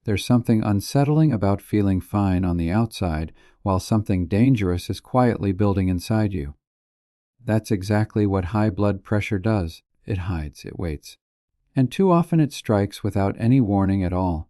There's something unsettling about feeling fine on the outside while something dangerous is quietly building inside you. That's exactly what high blood pressure does. It hides, it waits. And too often it strikes without any warning at all.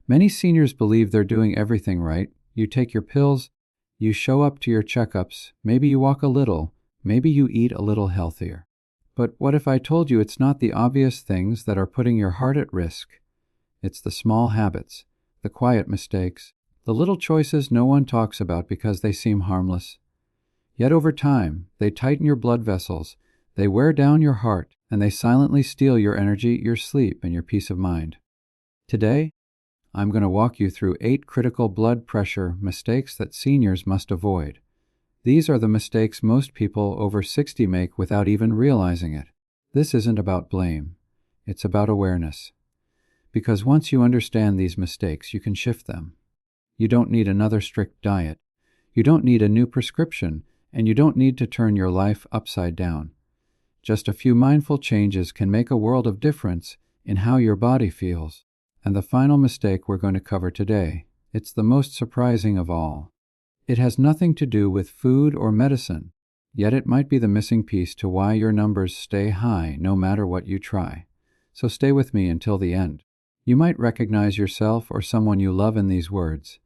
Many seniors believe they're doing everything right. You take your pills, you show up to your checkups, maybe you walk a little, maybe you eat a little healthier. But what if I told you it's not the obvious things that are putting your heart at risk? It's the small habits, the quiet mistakes, the little choices no one talks about because they seem harmless. Yet over time, they tighten your blood vessels, they wear down your heart, and they silently steal your energy, your sleep, and your peace of mind. Today, I'm going to walk you through 8 critical blood pressure mistakes that seniors must avoid. These are the mistakes most people over 60 make without even realizing it. This isn't about blame. It's about awareness. Because once you understand these mistakes, you can shift them. You don't need another strict diet. You don't need a new prescription, and you don't need to turn your life upside down. Just a few mindful changes can make a world of difference in how your body feels. And the final mistake we're going to cover today, it's the most surprising of all. It has nothing to do with food or medicine, yet it might be the missing piece to why your numbers stay high no matter what you try. So stay with me until the end. You might recognize yourself or someone you love in these words,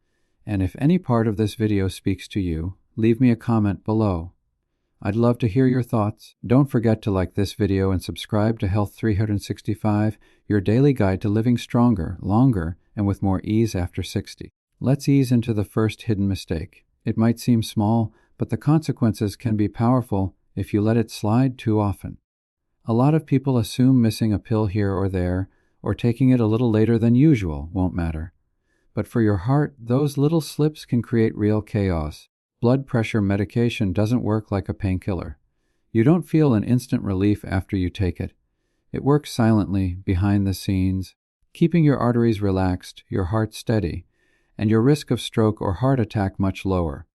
and if any part of this video speaks to you, leave me a comment below. I'd love to hear your thoughts. Don't forget to like this video and subscribe to Health 365, your daily guide to living stronger, longer, and with more ease after 60. Let's ease into the first hidden mistake. It might seem small, but the consequences can be powerful if you let it slide too often. A lot of people assume missing a pill here or there, or taking it a little later than usual won't matter. But for your heart, those little slips can create real chaos. Blood pressure medication doesn't work like a painkiller. You don't feel an instant relief after you take it. It works silently, behind the scenes, keeping your arteries relaxed, your heart steady, and your risk of stroke or heart attack much lower.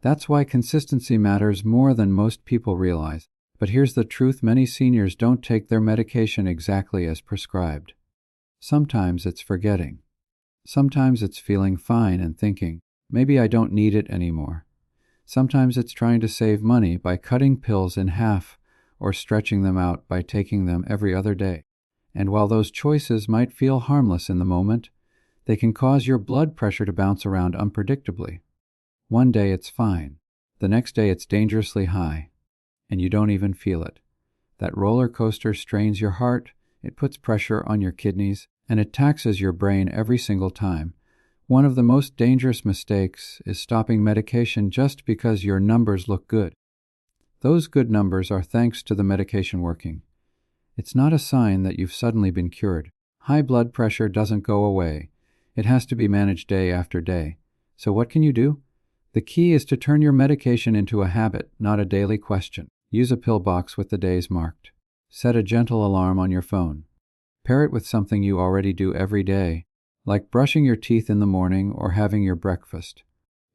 That's why consistency matters more than most people realize. But here's the truth: many seniors don't take their medication exactly as prescribed. Sometimes it's forgetting. Sometimes it's feeling fine and thinking, maybe I don't need it anymore. Sometimes it's trying to save money by cutting pills in half or stretching them out by taking them every other day. And while those choices might feel harmless in the moment, they can cause your blood pressure to bounce around unpredictably. One day it's fine. The next day it's dangerously high, and you don't even feel it. That roller coaster strains your heart, it puts pressure on your kidneys, and it taxes your brain every single time. One of the most dangerous mistakes is stopping medication just because your numbers look good. Those good numbers are thanks to the medication working. It's not a sign that you've suddenly been cured. High blood pressure doesn't go away. It has to be managed day after day. So what can you do? The key is to turn your medication into a habit, not a daily question. Use a pill box with the days marked. Set a gentle alarm on your phone. Pair it with something you already do every day, like brushing your teeth in the morning or having your breakfast.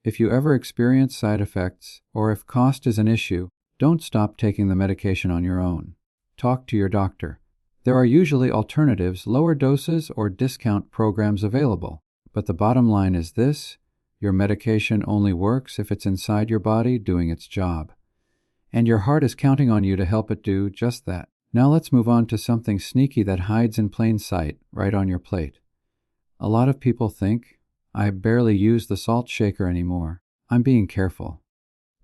If you ever experience side effects, or if cost is an issue, don't stop taking the medication on your own. Talk to your doctor. There are usually alternatives, lower doses, or discount programs available. But the bottom line is this: your medication only works if it's inside your body doing its job. And your heart is counting on you to help it do just that. Now let's move on to something sneaky that hides in plain sight, right on your plate. A lot of people think, I barely use the salt shaker anymore. I'm being careful.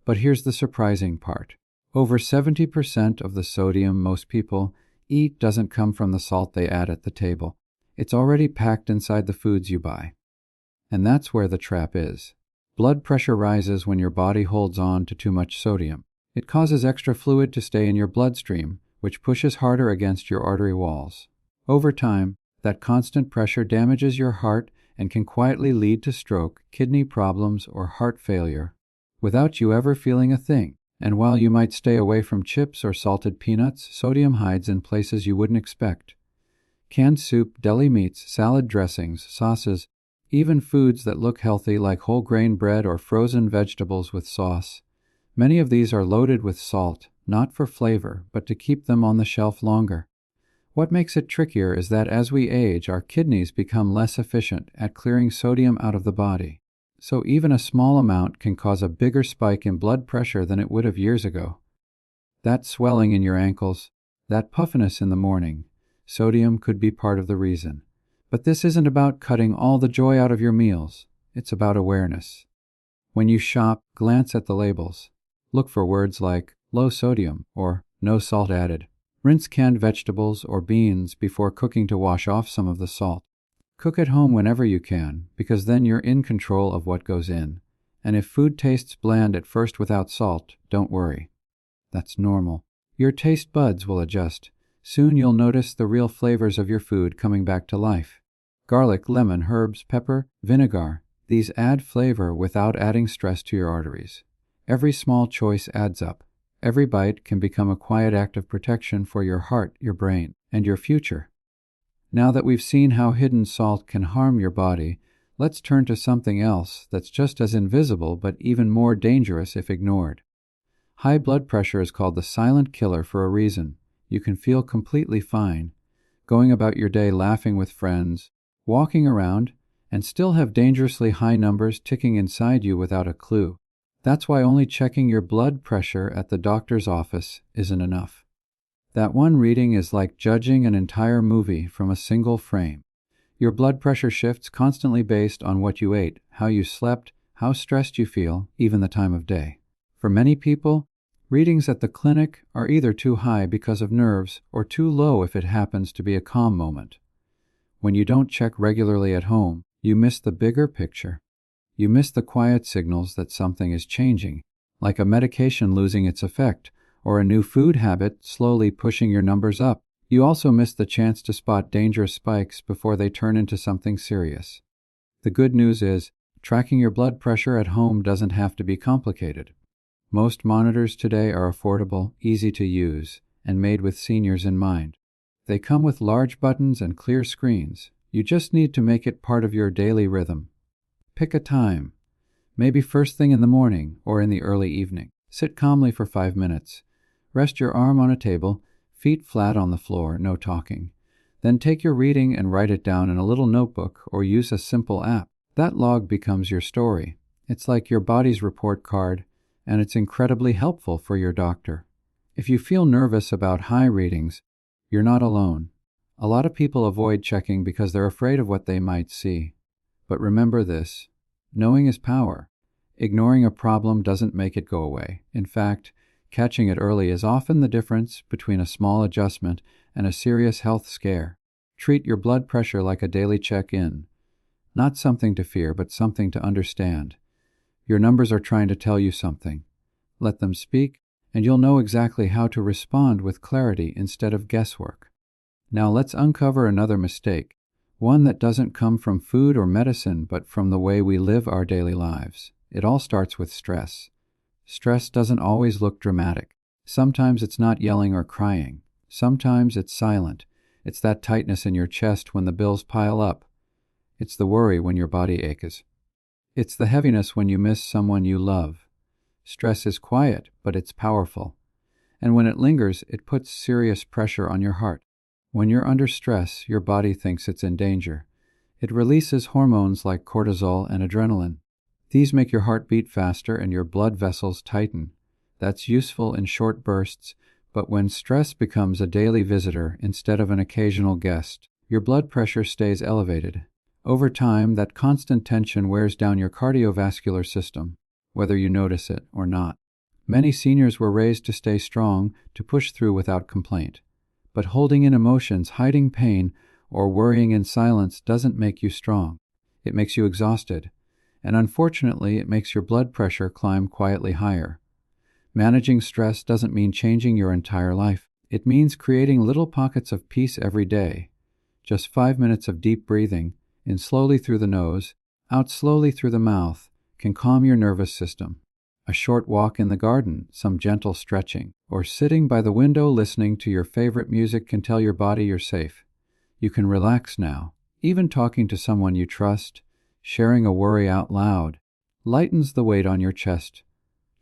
But here's the surprising part. Over 70% of the sodium most people eat doesn't come from the salt they add at the table. It's already packed inside the foods you buy. And that's where the trap is. Blood pressure rises when your body holds on to too much sodium. It causes extra fluid to stay in your bloodstream, which pushes harder against your artery walls. Over time, that constant pressure damages your heart and can quietly lead to stroke, kidney problems, or heart failure, without you ever feeling a thing. And while you might stay away from chips or salted peanuts, sodium hides in places you wouldn't expect. Canned soup, deli meats, salad dressings, sauces, even foods that look healthy like whole grain bread or frozen vegetables with sauce. Many of these are loaded with salt, not for flavor, but to keep them on the shelf longer. What makes it trickier is that as we age, our kidneys become less efficient at clearing sodium out of the body. So even a small amount can cause a bigger spike in blood pressure than it would have years ago. That swelling in your ankles, that puffiness in the morning, sodium could be part of the reason. But this isn't about cutting all the joy out of your meals. It's about awareness. When you shop, glance at the labels. Look for words like low sodium or no salt added. Rinse canned vegetables or beans before cooking to wash off some of the salt. Cook at home whenever you can, because then you're in control of what goes in. And if food tastes bland at first without salt, don't worry. That's normal. Your taste buds will adjust. Soon you'll notice the real flavors of your food coming back to life. Garlic, lemon, herbs, pepper, vinegar. These add flavor without adding stress to your arteries. Every small choice adds up. Every bite can become a quiet act of protection for your heart, your brain, and your future. Now that we've seen how hidden salt can harm your body, let's turn to something else that's just as invisible but even more dangerous if ignored. High blood pressure is called the silent killer for a reason. You can feel completely fine, going about your day laughing with friends, walking around, and still have dangerously high numbers ticking inside you without a clue. That's why only checking your blood pressure at the doctor's office isn't enough. That one reading is like judging an entire movie from a single frame. Your blood pressure shifts constantly based on what you ate, how you slept, how stressed you feel, even the time of day. For many people, readings at the clinic are either too high because of nerves or too low if it happens to be a calm moment. When you don't check regularly at home, you miss the bigger picture. You miss the quiet signals that something is changing, like a medication losing its effect or a new food habit slowly pushing your numbers up. You also miss the chance to spot dangerous spikes before they turn into something serious. The good news is, tracking your blood pressure at home doesn't have to be complicated. Most monitors today are affordable, easy to use, and made with seniors in mind. They come with large buttons and clear screens. You just need to make it part of your daily rhythm. Pick a time, maybe first thing in the morning or in the early evening. Sit calmly for 5 minutes. Rest your arm on a table, feet flat on the floor, no talking. Then take your reading and write it down in a little notebook or use a simple app. That log becomes your story. It's like your body's report card, and it's incredibly helpful for your doctor. If you feel nervous about high readings, you're not alone. A lot of people avoid checking because they're afraid of what they might see. But remember this, knowing is power. Ignoring a problem doesn't make it go away. In fact, catching it early is often the difference between a small adjustment and a serious health scare. Treat your blood pressure like a daily check-in. Not something to fear, but something to understand. Your numbers are trying to tell you something. Let them speak, and you'll know exactly how to respond with clarity instead of guesswork. Now let's uncover another mistake, one that doesn't come from food or medicine, but from the way we live our daily lives. It all starts with stress. Stress doesn't always look dramatic. Sometimes it's not yelling or crying. Sometimes it's silent. It's that tightness in your chest when the bills pile up. It's the worry when your body aches. It's the heaviness when you miss someone you love. Stress is quiet, but it's powerful. And when it lingers, it puts serious pressure on your heart. When you're under stress, your body thinks it's in danger. It releases hormones like cortisol and adrenaline. These make your heart beat faster and your blood vessels tighten. That's useful in short bursts, but when stress becomes a daily visitor instead of an occasional guest, your blood pressure stays elevated. Over time, that constant tension wears down your cardiovascular system, whether you notice it or not. Many seniors were raised to stay strong, to push through without complaint. But holding in emotions, hiding pain, or worrying in silence doesn't make you strong. It makes you exhausted. And unfortunately, it makes your blood pressure climb quietly higher. Managing stress doesn't mean changing your entire life. It means creating little pockets of peace every day. Just 5 minutes of deep breathing, in slowly through the nose, out slowly through the mouth, can calm your nervous system. A short walk in the garden, some gentle stretching, or sitting by the window listening to your favorite music can tell your body you're safe. You can relax now. Even talking to someone you trust, sharing a worry out loud, lightens the weight on your chest.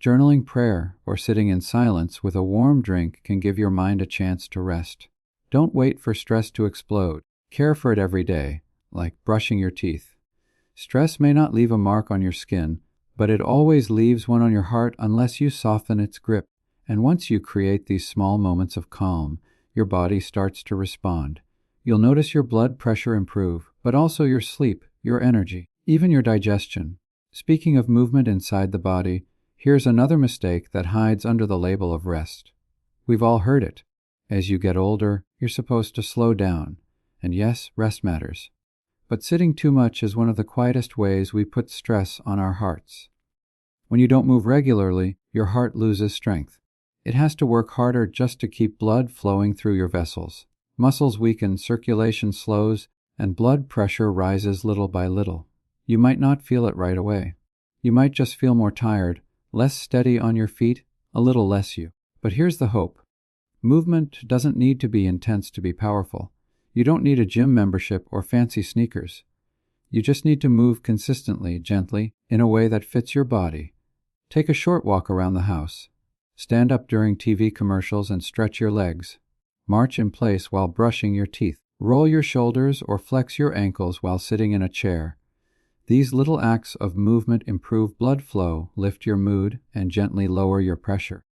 Journaling prayer or sitting in silence with a warm drink can give your mind a chance to rest. Don't wait for stress to explode. Care for it every day, like brushing your teeth. Stress may not leave a mark on your skin, but it always leaves one on your heart unless you soften its grip. And once you create these small moments of calm, your body starts to respond. You'll notice your blood pressure improve, but also your sleep, your energy, even your digestion. Speaking of movement inside the body, here's another mistake that hides under the label of rest. We've all heard it. As you get older, you're supposed to slow down. And yes, rest matters. But sitting too much is one of the quietest ways we put stress on our hearts. When you don't move regularly, your heart loses strength. It has to work harder just to keep blood flowing through your vessels. Muscles weaken, circulation slows, and blood pressure rises little by little. You might not feel it right away. You might just feel more tired, less steady on your feet, a little less you. But here's the hope. Movement doesn't need to be intense to be powerful. You don't need a gym membership or fancy sneakers. You just need to move consistently, gently, in a way that fits your body. Take a short walk around the house. Stand up during TV commercials and stretch your legs. March in place while brushing your teeth. Roll your shoulders or flex your ankles while sitting in a chair. These little acts of movement improve blood flow, lift your mood, and gently lower your pressure.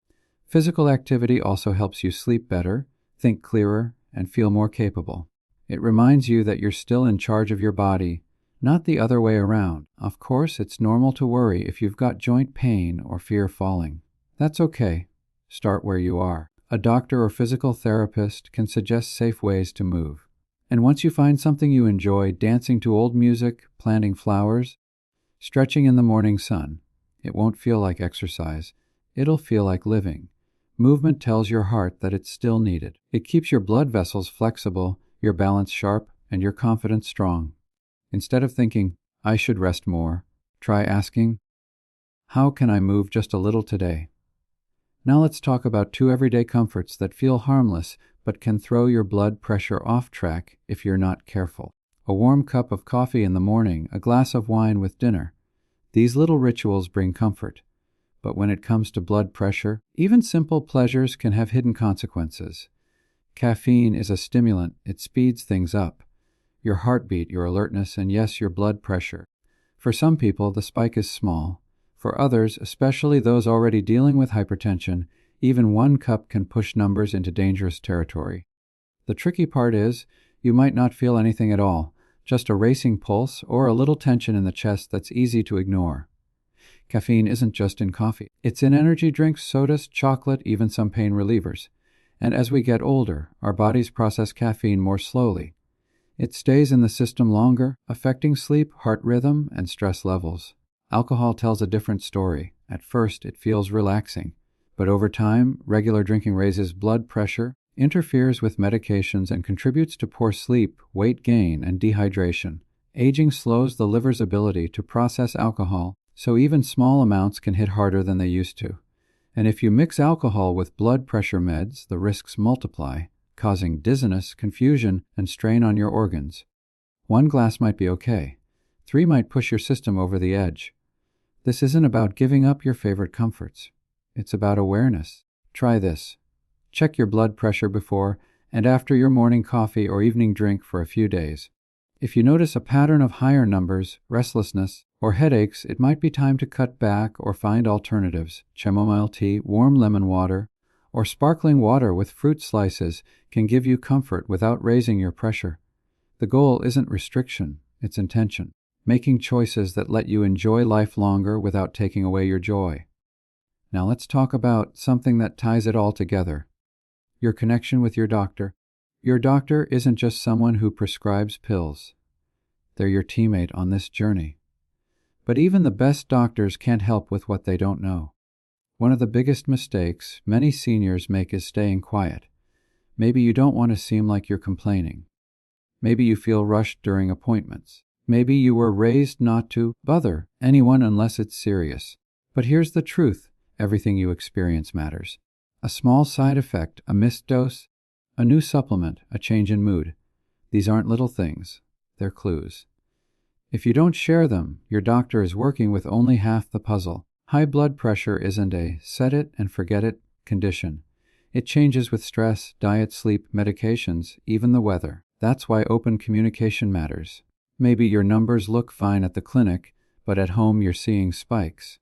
Physical activity also helps you sleep better, think clearer, and feel more capable. It reminds you that you're still in charge of your body, not the other way around. Of course, it's normal to worry if you've got joint pain or fear falling. That's okay. Start where you are. A doctor or physical therapist can suggest safe ways to move. And once you find something you enjoy, dancing to old music, planting flowers, stretching in the morning sun, it won't feel like exercise. It'll feel like living. Movement tells your heart that it's still needed. It keeps your blood vessels flexible, your balance sharp, and your confidence strong. Instead of thinking, I should rest more, try asking, how can I move just a little today? Now let's talk about 2 everyday comforts that feel harmless but can throw your blood pressure off track if you're not careful. A warm cup of coffee in the morning, a glass of wine with dinner. These little rituals bring comfort. But when it comes to blood pressure, even simple pleasures can have hidden consequences. Caffeine is a stimulant. It speeds things up. Your heartbeat, your alertness, and yes, your blood pressure. For some people, the spike is small. For others, especially those already dealing with hypertension, even 1 cup can push numbers into dangerous territory. The tricky part is, you might not feel anything at all, just a racing pulse or a little tension in the chest that's easy to ignore. Caffeine isn't just in coffee. It's in energy drinks, sodas, chocolate, even some pain relievers. And as we get older, our bodies process caffeine more slowly. It stays in the system longer, affecting sleep, heart rhythm, and stress levels. Alcohol tells a different story. At first, it feels relaxing. But over time, regular drinking raises blood pressure, interferes with medications, and contributes to poor sleep, weight gain, and dehydration. Aging slows the liver's ability to process alcohol, so even small amounts can hit harder than they used to. And if you mix alcohol with blood pressure meds, the risks multiply, causing dizziness, confusion, and strain on your organs. 1 glass might be okay. 3 might push your system over the edge. This isn't about giving up your favorite comforts. It's about awareness. Try this. Check your blood pressure before and after your morning coffee or evening drink for a few days. If you notice a pattern of higher numbers, restlessness, or headaches, it might be time to cut back or find alternatives. Chamomile tea, warm lemon water, or sparkling water with fruit slices can give you comfort without raising your pressure. The goal isn't restriction, it's intention. Making choices that let you enjoy life longer without taking away your joy. Now let's talk about something that ties it all together. Your connection with your doctor. Your doctor isn't just someone who prescribes pills. They're your teammate on this journey. But even the best doctors can't help with what they don't know. One of the biggest mistakes many seniors make is staying quiet. Maybe you don't want to seem like you're complaining. Maybe you feel rushed during appointments. Maybe you were raised not to bother anyone unless it's serious. But here's the truth. Everything you experience matters. A small side effect, a missed dose, a new supplement, a change in mood. These aren't little things. They're clues. If you don't share them, your doctor is working with only half the puzzle. High blood pressure isn't a set it and forget it condition. It changes with stress, diet, sleep, medications, even the weather. That's why open communication matters. Maybe your numbers look fine at the clinic, but at home you're seeing spikes.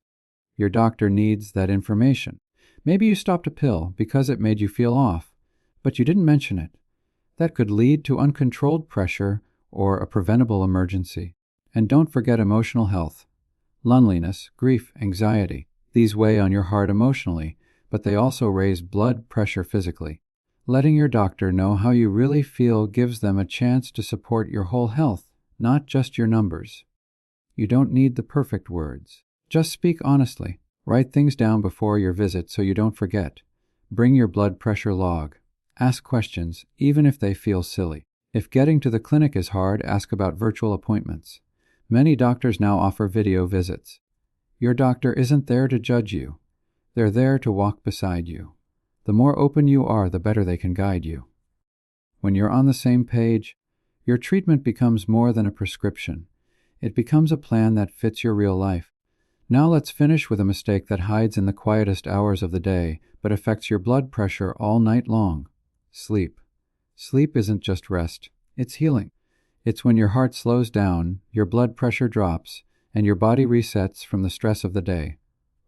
Your doctor needs that information. Maybe you stopped a pill because it made you feel off, but you didn't mention it. That could lead to uncontrolled pressure or a preventable emergency. And don't forget emotional health. Loneliness, grief, anxiety. These weigh on your heart emotionally, but they also raise blood pressure physically. Letting your doctor know how you really feel gives them a chance to support your whole health, not just your numbers. You don't need the perfect words. Just speak honestly. Write things down before your visit so you don't forget. Bring your blood pressure log. Ask questions, even if they feel silly. If getting to the clinic is hard, ask about virtual appointments. Many doctors now offer video visits. Your doctor isn't there to judge you. They're there to walk beside you. The more open you are, the better they can guide you. When you're on the same page, your treatment becomes more than a prescription. It becomes a plan that fits your real life. Now let's finish with a mistake that hides in the quietest hours of the day, but affects your blood pressure all night long. Sleep. Sleep isn't just rest, it's healing. It's when your heart slows down, your blood pressure drops, and your body resets from the stress of the day.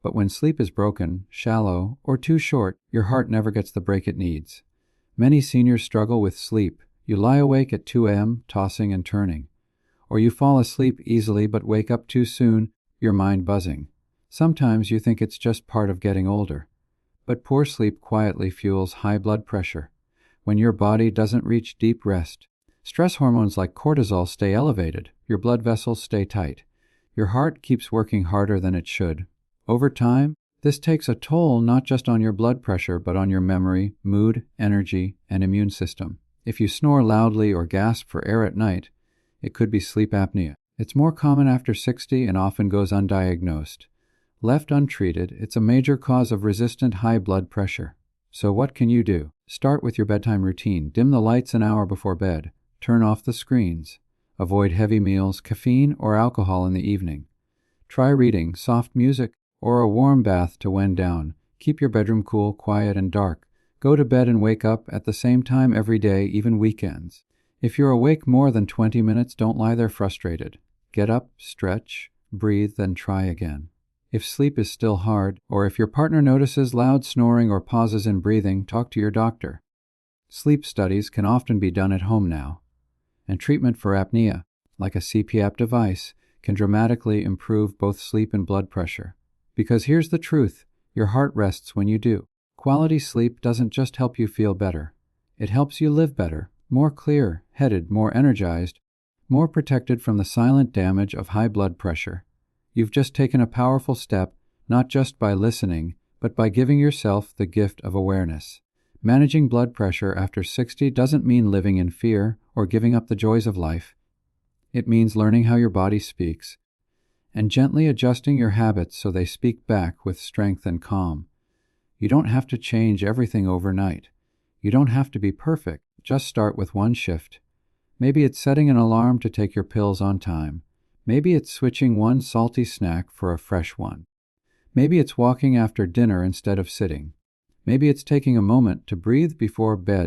But when sleep is broken, shallow, or too short, your heart never gets the break it needs. Many seniors struggle with sleep. You lie awake at 2 a.m., tossing and turning. Or you fall asleep easily but wake up too soon, your mind buzzing. Sometimes you think it's just part of getting older. But poor sleep quietly fuels high blood pressure. When your body doesn't reach deep rest, stress hormones like cortisol stay elevated, your blood vessels stay tight. Your heart keeps working harder than it should. Over time, this takes a toll not just on your blood pressure but on your memory, mood, energy, and immune system. If you snore loudly or gasp for air at night, it could be sleep apnea. It's more common after 60 and often goes undiagnosed. Left untreated, it's a major cause of resistant high blood pressure. So what can you do? Start with your bedtime routine. Dim the lights an hour before bed. Turn off the screens. Avoid heavy meals, caffeine, or alcohol in the evening. Try reading, soft music, or a warm bath to wind down. Keep your bedroom cool, quiet, and dark. Go to bed and wake up at the same time every day, even weekends. If you're awake more than 20 minutes, don't lie there frustrated. Get up, stretch, breathe, then try again. If sleep is still hard, or if your partner notices loud snoring or pauses in breathing, talk to your doctor. Sleep studies can often be done at home now. And treatment for apnea, like a CPAP device, can dramatically improve both sleep and blood pressure. Because here's the truth, your heart rests when you do. Quality sleep doesn't just help you feel better. It helps you live better, more clear-headed, more energized, more protected from the silent damage of high blood pressure. You've just taken a powerful step, not just by listening, but by giving yourself the gift of awareness. Managing blood pressure after 60 doesn't mean living in fear or giving up the joys of life. It means learning how your body speaks and gently adjusting your habits so they speak back with strength and calm. You don't have to change everything overnight. You don't have to be perfect. Just start with one shift. Maybe it's setting an alarm to take your pills on time. Maybe it's switching one salty snack for a fresh one. Maybe it's walking after dinner instead of sitting. Maybe it's taking a moment to breathe before bed